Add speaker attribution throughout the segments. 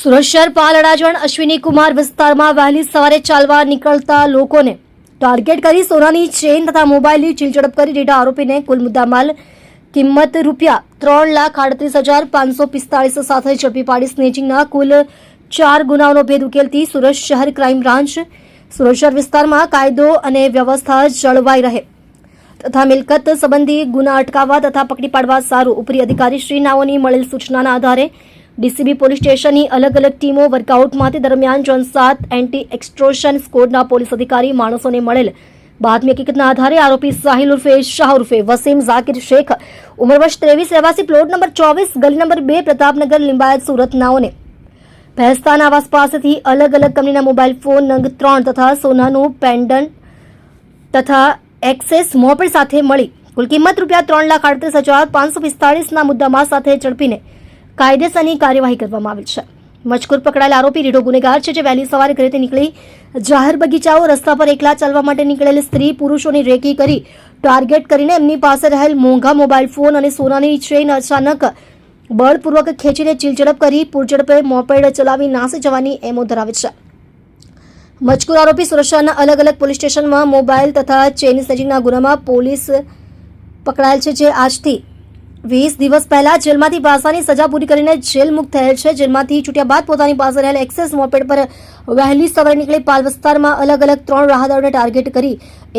Speaker 1: સુરત શહેર પાલ અડાજણ અશ્વિની કુમાર વિસ્તારમાં વહેલી સવારે ચાલવા નીકળતા લોકોને ટાર્ગેટ કરી સોનાની ચેઇન તથા મોબાઈલની ચીલઝડપ કરી રેડા આરોપીને કુલ મુદ્દામાલ કિંમત ₹3,38,545 સાથે ઝડપી પાડી સ્નેચિંગના કુલ 4 ગુનાઓનો ભેદ ઉકેલતી સુરત શહેર ક્રાઇમ બ્રાન્ચ સુરત શહેર વિસ્તારમાં કાયદો અને વ્યવસ્થા જળવાઈ રહે તથા મિલકત સંબંધી ગુના અટકાવવા તથા પકડી પાડવા સારું ઉપરી અધિકારી શ્રી નાઓની મળેલ સૂચનાના આધારે ડીસીબી પોલીસ સ્ટેશનની અલગ અલગ ટીમો વર્કઆઉટમાંથી દરમિયાન ઝોન 7 એન્ટી એક્સ્ટોર્શન સ્કોડના પોલીસ અધિકારી માણસોને મળેલ બાતમી હકીકતના આધારે આરોપી સાહિલ ઉર્ફે શાહ ઉર્ફે વસીમ ઝાકિર શેખ ઉંમર વર્ષ 23 રહેવાસી પ્લોટ નંબર 24 ગલી નંબર 2 પ્રતાપનગર લિંબાયત સુરત નાઓને ભેસ્તાન આવાસ પાસેથી અલગ અલગ કંપનીના મોબાઈલ ફોન નંગ 3 તથા સોનાનું પેન્ડન્ટ તથા એક્સેસ મોપેડ સાથે મળી કુલ કિંમત ₹3,38,545ના મુદ્દામાલ સાથે ઝડપીને કાયદેસરની કાર્યવાહી કરવામાં આવી છે. મજકૂર પકડાયેલ આરોપી રીઢો ગુનેગાર છે, જે વહેલી સવારે ઘરેથી નીકળી જાહેર બગીચાઓ રસ્તા પર એકલા ચાલવા માટે નીકળેલ સ્ત્રી પુરુષોની રેકી કરી ટાર્ગેટ કરીને એમની પાસે રહેલ મોંઘા મોબાઈલ ફોન અને સોનાની ચેઇન અચાનક બળપૂર્વક ખેંચીને ચીલઝડપ કરી પૂરઝડપે મોપેડ ચલાવી નાસી જવાની એમો ધરાવે છે. મજકૂર આરોપી સુરત શહેરના અલગ અલગ પોલીસ સ્ટેશનમાં મોબાઈલ તથા ચેઇન સ્નેચિંગના ગુનામાં પોલીસ પકડાયેલ છે, જે આજથી 20 દિવસ પહેલા જેલમાંથી ભાષાની સજા પૂરી કરીને જેલ મુક્ત થયેલ છે. જેલમાંથી છૂટ્યા બાદ પોતાની પાસે રહેલ એક્સેસ મોપેડ પર વહેલી સવારે નીકળી પાલ વિસ્તારમાં અલગ અલગ 3 રાહદારીઓને ટાર્ગેટ કરી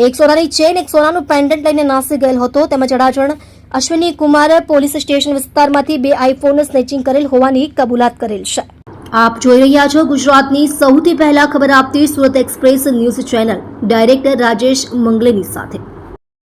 Speaker 1: એક સોનાની ચેઇન એક સોનાનું પેન્ડન્ટ લઈને નાસી ગયેલ હતો. તેમજ અડાજણ અશ્વિની કુમારે પોલીસ સ્ટેશન વિસ્તારમાંથી 2 આઈફોન સ્નેચિંગ કરેલ હોવાની કબૂલાત કરેલ છે. આપ જોઈ રહ્યા છો ગુજરાતની સૌથી પહેલા ખબર આપતી Surat express news channel director Rajesh મંગલેની સાથે.